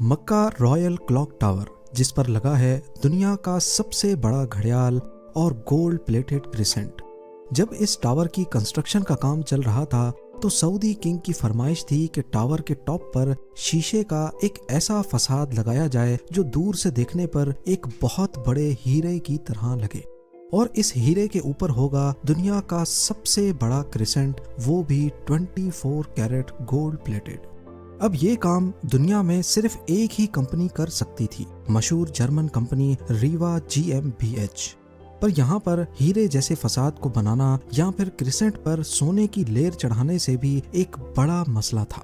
मक्का royal clock tower, जिस पर लगा है दुनिया का सबसे बड़ा घड़ियाल और गोल्ड प्लेटेड क्रिसेंट। जब इस टावर की कंस्ट्रक्शन का काम चल रहा था तो सऊदी किंग की फरमाइश थी कि टावर के टॉप पर शीशे का एक ऐसा फसाद लगाया जाए जो दूर से देखने पर एक बहुत बड़े हीरे की तरह लगे, और इस हीरे के ऊपर होगा दुनिया का सबसे बड़ा क्रिसेंट, वो भी 24 कैरेट गोल्ड प्लेटेड। अब ये काम दुनिया में सिर्फ एक ही कंपनी कर सकती थी, मशहूर जर्मन कंपनी रीवा GmbH। पर यहाँ पर हीरे जैसे फसाद को बनाना या फिर क्रिसेंट पर सोने की लेयर चढ़ाने से भी एक बड़ा मसला था।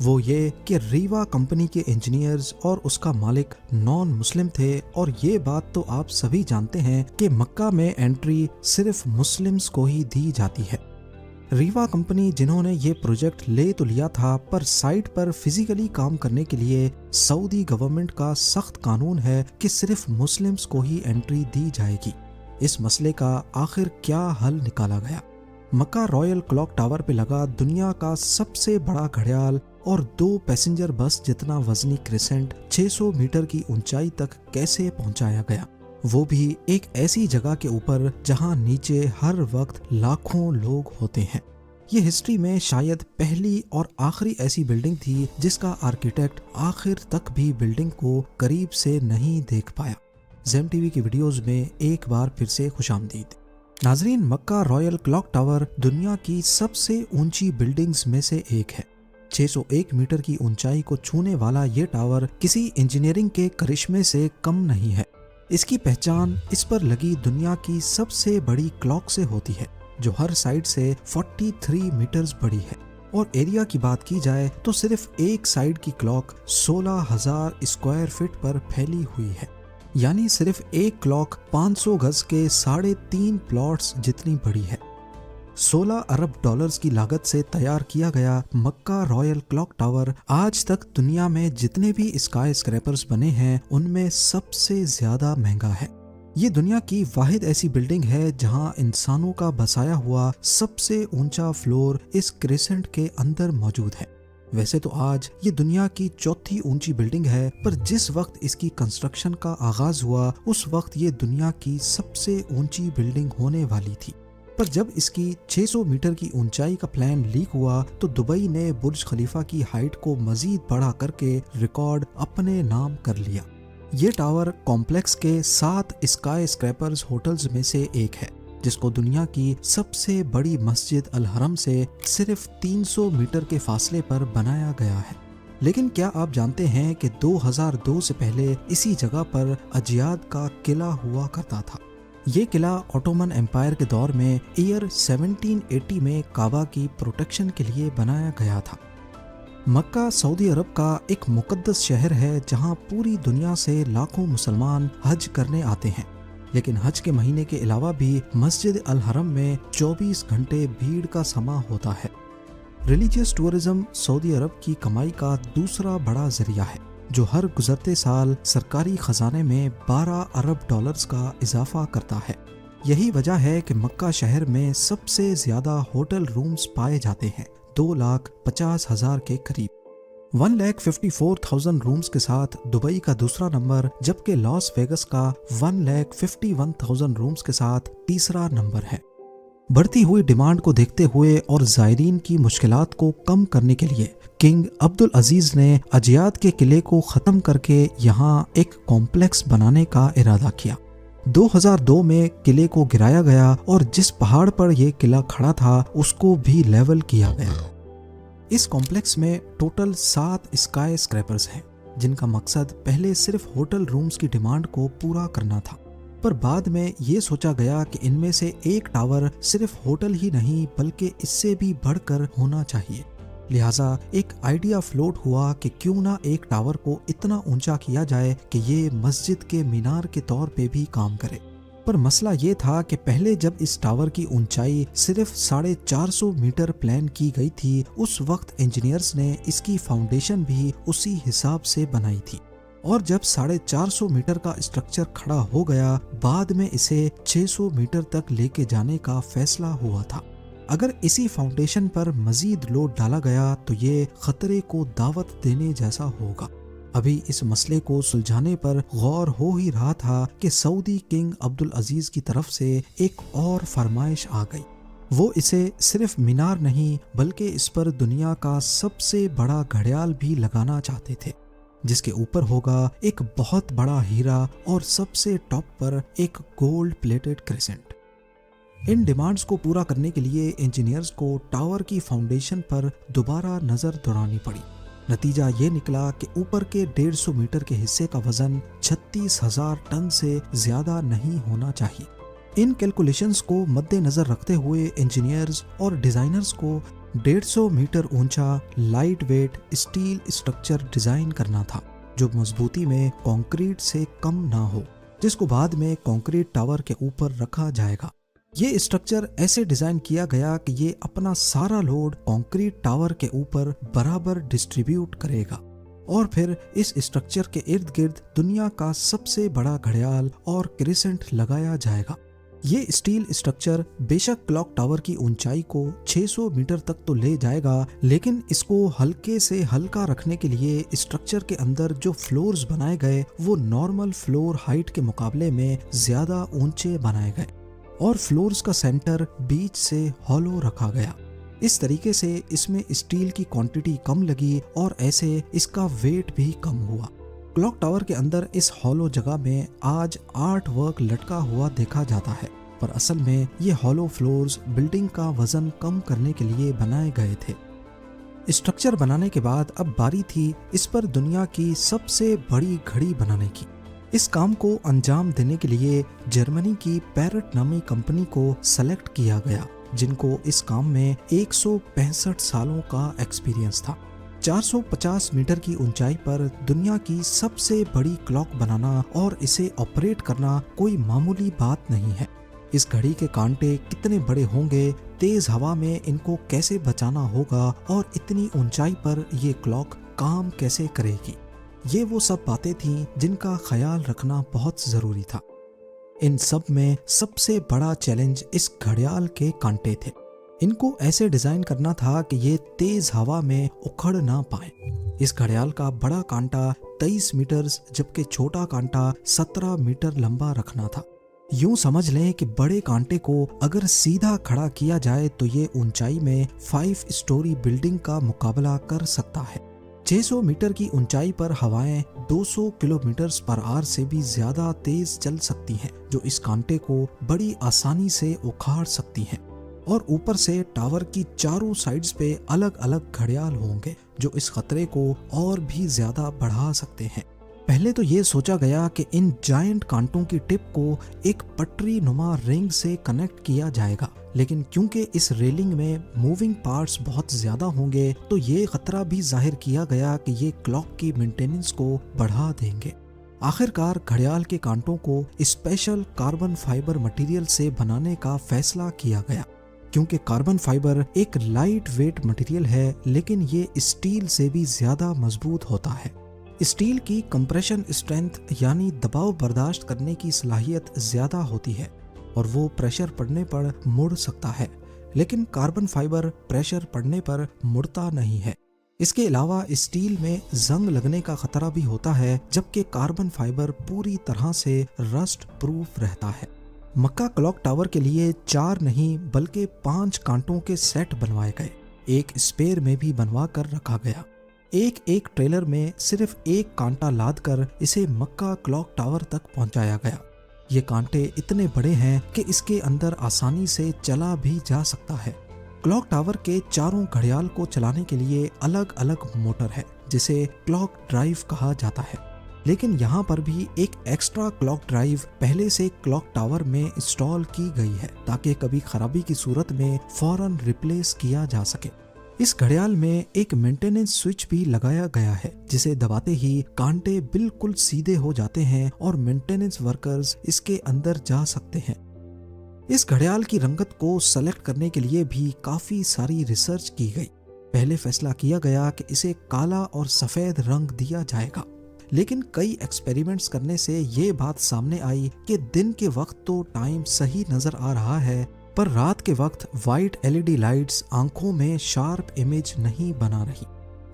वो ये कि रीवा कंपनी के इंजीनियर्स और उसका मालिक नॉन मुस्लिम थे, और ये बात तो आप सभी जानते हैं कि मक्का में एंट्री सिर्फ मुस्लिम्स को ही दी जाती है। रीवा कंपनी जिन्होंने ये प्रोजेक्ट ले तो लिया था, पर साइट पर फिजिकली काम करने के लिए सऊदी गवर्नमेंट का सख्त कानून है कि सिर्फ मुस्लिम्स को ही एंट्री दी जाएगी। इस मसले का आखिर क्या हल निकाला गया? मक्का रॉयल क्लॉक टावर पे लगा दुनिया का सबसे बड़ा घड़ियाल और 2 पैसेंजर बस जितना वजनी क्रिसेंट 600 मीटर की ऊंचाई तक कैसे पहुंचाया गया, वो भी एक ऐसी जगह के ऊपर जहां नीचे हर वक्त लाखों लोग होते हैं। ये हिस्ट्री में शायद पहली और आखिरी ऐसी बिल्डिंग थी जिसका आर्किटेक्ट आखिर तक भी बिल्डिंग को करीब से नहीं देख पाया। ज़ेम टीवी की वीडियोस में एक बार फिर से खुशामदीद। नाजरीन, मक्का रॉयल क्लॉक टावर दुनिया की सबसे ऊंची बिल्डिंग्स में से एक है। 601 मीटर की ऊंचाई को छूने वाला ये टावर किसी इंजीनियरिंग के करिश्मे से कम नहीं है। इसकी पहचान इस पर लगी दुनिया की सबसे बड़ी क्लॉक से होती है, जो हर साइड से 43 मीटर्स बड़ी है। और एरिया की बात की जाए तो सिर्फ एक साइड की क्लॉक 16,000 स्क्वायर फीट पर फैली हुई है, यानी सिर्फ एक क्लॉक 500 गज के 3.5 प्लॉट्स जितनी बड़ी है। 16 अरब डॉलर्स की लागत से तैयार किया गया मक्का रॉयल क्लॉक टावर आज तक दुनिया में जितने भी स्काई स्क्रैपर्स बने हैं उनमें सबसे ज्यादा महंगा है। ये दुनिया की वाहिद ऐसी बिल्डिंग है जहां इंसानों का बसाया हुआ सबसे ऊंचा फ्लोर इस क्रिसेंट के अंदर मौजूद है। वैसे तो आज ये दुनिया की चौथी ऊंची बिल्डिंग है, पर जिस वक्त इसकी कंस्ट्रक्शन का आगाज हुआ उस वक्त ये दुनिया की सबसे ऊंची बिल्डिंग होने वाली थी। पर जब इसकी 600 मीटर की ऊंचाई का प्लान लीक हुआ तो दुबई ने बुर्ज खलीफा की हाइट को मजीद बढ़ा करके रिकॉर्ड अपने नाम कर लिया। ये टावर कॉम्प्लेक्स के 7 स्काई स्क्रैपर्स होटल्स में से एक है, जिसको दुनिया की सबसे बड़ी मस्जिद अल हरम से सिर्फ 300 मीटर के फासले पर बनाया गया है। लेकिन क्या आप जानते हैं कि 2002 से पहले इसी जगह पर अजियाद का किला हुआ करता था। ये किला ऑटोमन एम्पायर के दौर में ईयर 1780 में काबा की प्रोटेक्शन के लिए बनाया गया था। मक्का सऊदी अरब का एक मुकद्दस शहर है जहां पूरी दुनिया से लाखों मुसलमान हज करने आते हैं, लेकिन हज के महीने के अलावा भी मस्जिद अल हरम में 24 घंटे भीड़ का समा होता है। रिलीजियस टूरिज्म सऊदी अरब की कमाई का दूसरा बड़ा जरिया है, जो हर गुजरते साल सरकारी खजाने में 12 अरब डॉलर्स का इजाफा करता है। यही वजह है कि मक्का शहर में सबसे ज्यादा होटल रूम्स पाए जाते हैं, 2,50,000 के करीब। 1,54,000 रूम्स के साथ दुबई का दूसरा नंबर, जबकि लॉस वेगस का 1,51,000 रूम्स के साथ तीसरा नंबर है। बढ़ती हुई डिमांड को देखते हुए और ज़ायरीन की मुश्किलात को कम करने के लिए किंग अब्दुल अजीज ने अजियाद के किले को ख़त्म करके यहाँ एक कॉम्प्लेक्स बनाने का इरादा किया। 2002 में किले को गिराया गया और जिस पहाड़ पर यह किला खड़ा था उसको भी लेवल किया गया। इस कॉम्प्लेक्स में टोटल 7 स्काई स्क्रैपर्स हैं, जिनका मकसद पहले सिर्फ होटल रूम्स की डिमांड को पूरा करना था, पर बाद में ये सोचा गया कि इनमें से एक टावर सिर्फ होटल ही नहीं बल्कि इससे भी बढ़कर होना चाहिए। लिहाजा एक आइडिया फ्लोट हुआ कि क्यों ना एक टावर को इतना ऊंचा किया जाए कि ये मस्जिद के मीनार के तौर पे भी काम करे। पर मसला ये था कि पहले जब इस टावर की ऊंचाई सिर्फ 450 मीटर प्लान की गई थी, उस वक्त इंजीनियर्स ने इसकी फाउंडेशन भी उसी हिसाब से बनाई थी, और जब 450 मीटर का स्ट्रक्चर खड़ा हो गया, बाद में इसे 600 मीटर तक लेके जाने का फैसला हुआ था। अगर इसी फाउंडेशन पर मजीद लोड डाला गया तो ये खतरे को दावत देने जैसा होगा। अभी इस मसले को सुलझाने पर गौर हो ही रहा था कि सऊदी किंग अब्दुल अजीज की तरफ से एक और फरमाइश आ गई। वो इसे सिर्फ मीनार नहीं बल्कि इस पर दुनिया का सबसे बड़ा घड़ियाल भी लगाना चाहते थे, जिसके ऊपर होगा एक बहुत बड़ा हीरा और सबसे टॉप पर एक गोल्ड प्लेटेड क्रिसेंट। इन डिमांड्स को पूरा करने के लिए इंजीनियर्स को टावर की फाउंडेशन पर दोबारा नजर दौड़ानी पड़ी। नतीजा ये निकला कि ऊपर के 150 मीटर के हिस्से का वजन 36,000 टन से ज्यादा नहीं होना चाहिए। इन कैलकुलेशंस को मद्देनजर रखते हुए इंजीनियर्स और डिजाइनर्स को 150 मीटर ऊंचा light weight steel structure design करना था, जो मजबूती में कंक्रीट से कम ना हो, जिसको बाद में कंक्रीट टावर के ऊपर रखा जाएगा। ये स्ट्रक्चर ऐसे डिजाइन किया गया कि ये अपना सारा लोड कंक्रीट टावर के ऊपर बराबर डिस्ट्रीब्यूट करेगा और फिर इस स्ट्रक्चर के इर्द गिर्द दुनिया का सबसे बड़ा घड़ियाल और क्रिसेंट लगाया जाएगा। ये स्टील स्ट्रक्चर बेशक क्लॉक टावर की ऊंचाई को 600 मीटर तक तो ले जाएगा, लेकिन इसको हल्के से हल्का रखने के लिए स्ट्रक्चर के अंदर जो फ्लोर्स बनाए गए वो नॉर्मल फ्लोर हाइट के मुकाबले में ज्यादा ऊंचे बनाए गए और फ्लोर्स का सेंटर बीच से हॉलो रखा गया। इस तरीके से इसमें स्टील की क्वांटिटी कम लगी और ऐसे इसका वेट भी कम हुआ। क्लॉक टावर के अंदर इस हॉलो जगह में आज आर्ट वर्क लटका हुआ देखा जाता है, पर असल में ये हॉलो फ्लोर्स बिल्डिंग का वजन कम करने के लिए बनाए गए थे। स्ट्रक्चर बनाने के बाद अब बारी थी इस पर दुनिया की सबसे बड़ी घड़ी बनाने की। इस काम को अंजाम देने के लिए जर्मनी की पैरेट नामी कंपनी को सेलेक्ट किया गया, जिनको इस काम में 165 सालों का एक्सपीरियंस था। 450 मीटर की ऊंचाई पर दुनिया की सबसे बड़ी क्लॉक बनाना और इसे ऑपरेट करना कोई मामूली बात नहीं है। इस घड़ी के कांटे कितने बड़े होंगे, तेज हवा में इनको कैसे बचाना होगा और इतनी ऊंचाई पर ये क्लॉक काम कैसे करेगी, ये वो सब बातें थीं जिनका ख्याल रखना बहुत जरूरी था। इन सब में सबसे बड़ा चैलेंज इस घड़ियाल के कांटे थे। इनको ऐसे डिजाइन करना था कि ये तेज हवा में उखड़ ना पाए। इस घड़ियाल का बड़ा कांटा 23 मीटर जबकि छोटा कांटा 17 मीटर लंबा रखना था। यूं समझ लें कि बड़े कांटे को अगर सीधा खड़ा किया जाए तो ये ऊंचाई में 5 स्टोरी बिल्डिंग का मुकाबला कर सकता है। 600 मीटर की ऊंचाई पर हवाएं 200 किलोमीटर पर आवर से भी ज्यादा तेज चल सकती हैं, जो इस कांटे को बड़ी आसानी से उखाड़ सकती हैं। और ऊपर से टावर की चारों साइड्स पे अलग अलग घड़ियाल होंगे जो इस खतरे को और भी ज्यादा बढ़ा सकते हैं। पहले तो ये सोचा गया कि इन जायंट कांटों की टिप को एक पटरी नुमा रिंग से कनेक्ट किया जाएगा, लेकिन क्योंकि इस रेलिंग में मूविंग पार्ट्स बहुत ज्यादा होंगे तो ये खतरा भी जाहिर किया गया कि ये क्लॉक की मेंटेनेंस को बढ़ा देंगे। आखिरकार घड़ियाल के कांटों को स्पेशल कार्बन फाइबर मटेरियल से बनाने का फैसला किया गया, क्योंकि कार्बन फाइबर एक लाइट वेट मटेरियल है लेकिन ये स्टील से भी ज्यादा मजबूत होता है। स्टील की कंप्रेशन स्ट्रेंथ यानी दबाव बर्दाश्त करने की सलाहियत ज्यादा होती है और वो प्रेशर पड़ने पर मुड़ सकता है, लेकिन कार्बन फाइबर प्रेशर पड़ने पर मुड़ता नहीं है। इसके अलावा स्टील में जंग लगने का खतरा भी होता है, जबकि कार्बन फाइबर पूरी तरह से रस्ट प्रूफ रहता है। मक्का क्लॉक टावर के लिए 4 नहीं बल्कि 5 कांटों के सेट बनवाए गए, एक स्पेयर में भी बनवा कर रखा गया। एक ट्रेलर में सिर्फ एक कांटा लाद कर इसे मक्का क्लॉक टावर तक पहुंचाया गया। ये कांटे इतने बड़े हैं कि इसके अंदर आसानी से चला भी जा सकता है। क्लॉक टावर के चारों घड़ियाल को चलाने के लिए अलग अलग मोटर है जिसे क्लॉक ड्राइव कहा जाता है, लेकिन यहाँ पर भी एक एक्स्ट्रा क्लॉक ड्राइव पहले से क्लॉक टावर में इंस्टॉल की गई है ताकि कभी खराबी की सूरत में फौरन रिप्लेस किया जा सके। इस घड़ियाल में एक मेंटेनेंस स्विच भी लगाया गया है जिसे दबाते ही कांटे बिल्कुल सीधे हो जाते हैं और मेंटेनेंस वर्कर्स इसके अंदर जा सकते हैं। इस घड़ियाल की रंगत को सेलेक्ट करने के लिए भी काफी सारी रिसर्च की गई। पहले फैसला किया गया कि इसे काला और सफेद रंग दिया जाएगा, लेकिन कई एक्सपेरिमेंट्स करने से ये बात सामने आई कि दिन के वक्त तो टाइम सही नजर आ रहा है, पर रात के वक्त वाइट LED लाइट्स आंखों में शार्प इमेज नहीं बना रही।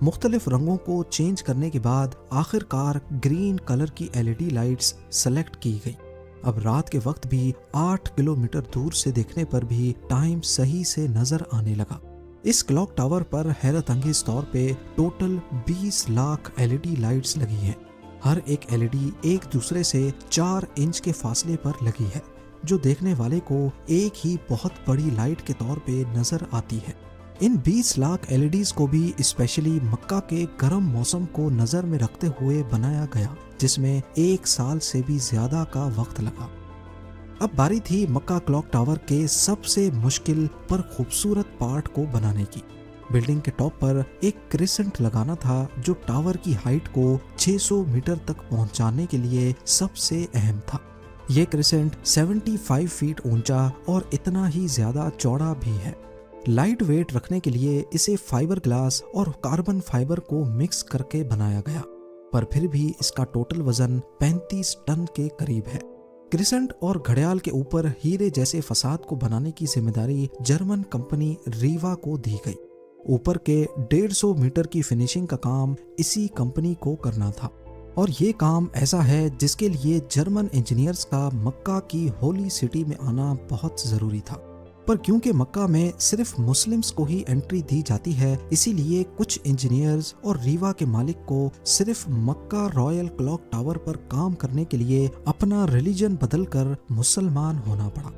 मुख्तलिफ रंगों को चेंज करने के बाद आखिरकार ग्रीन कलर की एलईडी लाइट्स सेलेक्ट की गई। अब रात के वक्त भी 8 किलोमीटर दूर से देखने पर भी टाइम सही से नजर आने लगा। इस क्लॉक टावर पर हैरत अंगेज तौर पे टोटल 20 लाख एलईडी लाइट्स लगी हैं। हर एक एलईडी एक दूसरे से 4 इंच के फासले पर लगी है, जो देखने वाले को एक ही बहुत बड़ी लाइट के तौर पे नजर आती है। इन 20 लाख एलईडीज को भी स्पेशली मक्का के गर्म मौसम को नजर में रखते हुए बनाया गया, जिसमें 1 साल से भी ज्यादा का वक्त लगा। अब बारी थी मक्का क्लॉक टावर के सबसे मुश्किल पर खूबसूरत पार्ट को बनाने की। बिल्डिंग के टॉप पर एक क्रिसेंट लगाना था, जो टावर की हाइट को 600 मीटर तक पहुंचाने के लिए सबसे अहम था। ये क्रिसेंट 75 फीट ऊंचा और इतना ही ज्यादा चौड़ा भी है। लाइट वेट रखने के लिए इसे फाइबर ग्लास और कार्बन फाइबर को मिक्स करके बनाया गया, पर फिर भी इसका टोटल वजन 35 टन के करीब है। क्रिसेंट और घड़ियाल के ऊपर हीरे जैसे फसाद को बनाने की जिम्मेदारी जर्मन कंपनी रीवा को दी गई। ऊपर के 150 मीटर की फिनिशिंग का काम इसी कंपनी को करना था, और ये काम ऐसा है जिसके लिए जर्मन इंजीनियर्स का मक्का की होली सिटी में आना बहुत जरूरी था। पर क्योंकि मक्का में सिर्फ मुस्लिम्स को ही एंट्री दी जाती है, इसीलिए कुछ इंजीनियर्स और रीवा के मालिक को सिर्फ मक्का रॉयल क्लॉक टावर पर काम करने के लिए अपना रिलीजन बदलकर मुसलमान होना पड़ा।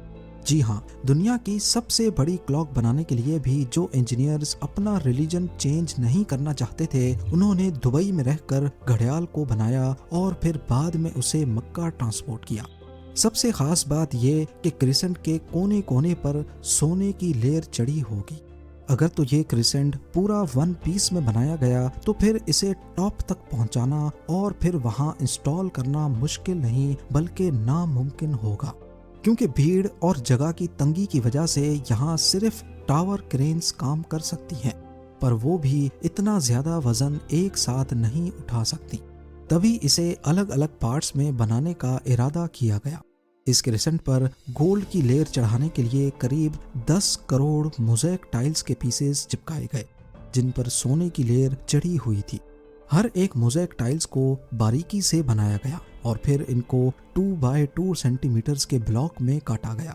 जी हाँ, दुनिया की सबसे बड़ी क्लॉक बनाने के लिए भी जो इंजीनियर्स अपना रिलीजन चेंज नहीं करना चाहते थे, उन्होंने दुबई में रहकर घड़ियाल को बनाया और फिर बाद में उसे मक्का ट्रांसपोर्ट किया। सबसे खास बात ये कि क्रिसेंट के कोने कोने पर सोने की लेयर चढ़ी होगी। अगर तो ये क्रिसेंट पूरा 1 पीस में बनाया गया तो फिर इसे टॉप तक पहुंचाना और फिर वहां इंस्टॉल करना मुश्किल नहीं बल्कि नामुमकिन होगा, क्योंकि भीड़ और जगह की तंगी की वजह से यहाँ सिर्फ टावर क्रेन्स काम कर सकती हैं, पर वो भी इतना ज्यादा वजन एक साथ नहीं उठा सकती। तभी इसे अलग अलग पार्ट्स में बनाने का इरादा किया गया। इस क्रिसेंट पर गोल्ड की लेयर चढ़ाने के लिए करीब 10 करोड़ मोज़ेक टाइल्स के पीसेस चिपकाए गए, जिन पर सोने की लेयर चढ़ी हुई थी। हर एक मोज़ेक टाइल्स को बारीकी से बनाया गया और फिर इनको 2 बाय 2 सेंटीमीटर्स के ब्लॉक में काटा गया।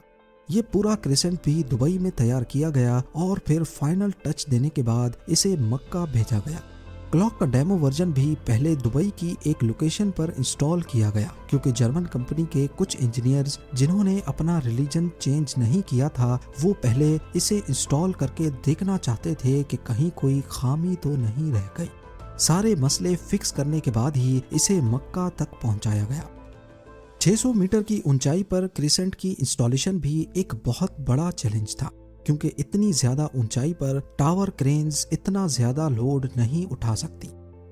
ये पूरा क्रिसेंट भी दुबई में तैयार किया गया और फिर फाइनल टच देने के बाद इसे मक्का भेजा गया। क्लॉक का डेमो वर्जन भी पहले दुबई की एक लोकेशन पर इंस्टॉल किया गया, क्योंकि जर्मन कंपनी के कुछ इंजीनियर्स जिन्होंने अपना रिलीजन चेंज नहीं किया था, वो पहले इसे इंस्टॉल करके देखना चाहते थे कि कहीं कोई खामी तो नहीं रह गई। सारे मसले फिक्स करने के बाद ही इसे मक्का तक पहुंचाया गया। 600 मीटर की ऊंचाई पर क्रिसेंट की इंस्टॉलेशन भी एक बहुत बड़ा चैलेंज था, क्योंकि इतनी ज्यादा ऊंचाई पर टावर क्रेन्स इतना ज्यादा लोड नहीं उठा सकती।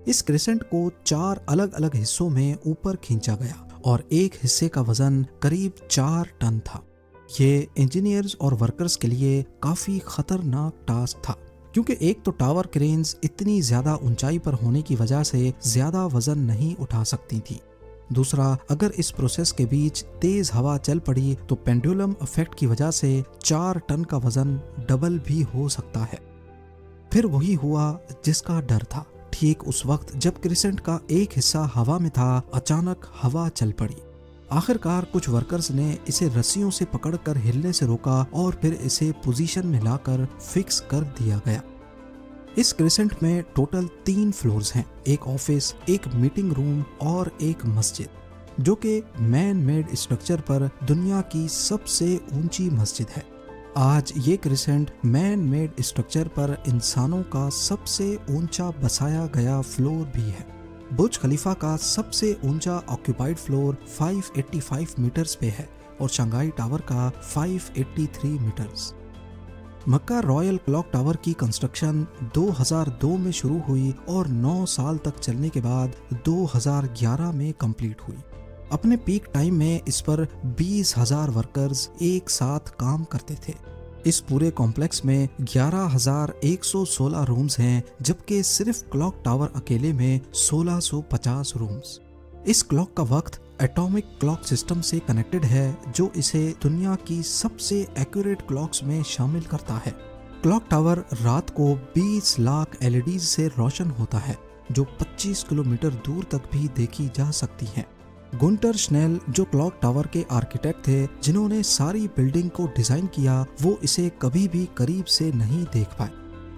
इस क्रिसेंट को 4 अलग अलग हिस्सों में ऊपर खींचा गया और एक हिस्से का वजन करीब 4 टन था। ये इंजीनियर्स और वर्कर्स के लिए काफी खतरनाक टास्क था, क्योंकि एक तो टावर क्रेन्स इतनी ज्यादा ऊंचाई पर होने की वजह से ज्यादा वजन नहीं उठा सकती थी। दूसरा, अगर इस प्रोसेस के बीच तेज हवा चल पड़ी तो पेंडुलम इफेक्ट की वजह से 4 टन का वजन डबल भी हो सकता है। फिर वही हुआ जिसका डर था। ठीक उस वक्त जब क्रिसेंट का एक हिस्सा हवा में था, अचानक हवा चल पड़ी। आखिरकार कुछ वर्कर्स ने इसे रस्सियों से पकड़कर हिलने से रोका और फिर इसे पोजीशन में लाकर फिक्स कर दिया गया। इस क्रिसेंट में टोटल 3 फ्लोर्स हैं, एक ऑफिस, एक मीटिंग रूम और एक मस्जिद, जो कि मैन मेड स्ट्रक्चर पर दुनिया की सबसे ऊंची मस्जिद है। आज ये क्रिसेंट मैन मेड स्ट्रक्चर पर इंसानों का सबसे ऊंचा बसाया गया फ्लोर भी है। बुर्ज खलीफा का सबसे ऊंचा ऑक्यूपाइड फ्लोर 585 मीटर्स पे है और शंघाई टावर का 583 मीटर्स। मक्का रॉयल क्लॉक टावर की कंस्ट्रक्शन 2002 में शुरू हुई और 9 साल तक चलने के बाद 2011 में कंप्लीट हुई। अपने पीक टाइम में इस पर 20,000 वर्कर्स एक साथ काम करते थे। इस पूरे कॉम्प्लेक्स में 11,116 रूम्स हैं, जबकि सिर्फ क्लॉक टावर अकेले में 1650 रूम्स। इस क्लॉक का वक्त एटॉमिक क्लॉक सिस्टम से कनेक्टेड है, जो इसे दुनिया की सबसे एक्यूरेट क्लॉक्स में शामिल करता है। क्लॉक टावर रात को 20 लाख एलईडी से रोशन होता है, जो 25 किलोमीटर दूर तक भी देखी जा सकती हैं। गुंटर श्नेल जो क्लॉक टावर के आर्किटेक्ट थे जिन्होंने सारी बिल्डिंग को डिजाइन किया, वो इसे कभी भी करीब से नहीं देख पाए।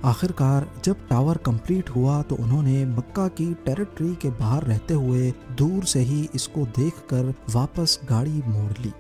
आखिरकार जब टावर कंप्लीट हुआ तो उन्होंने मक्का की टेरिटरी के बाहर रहते हुए दूर से ही इसको देखकर वापस गाड़ी मोड़ ली।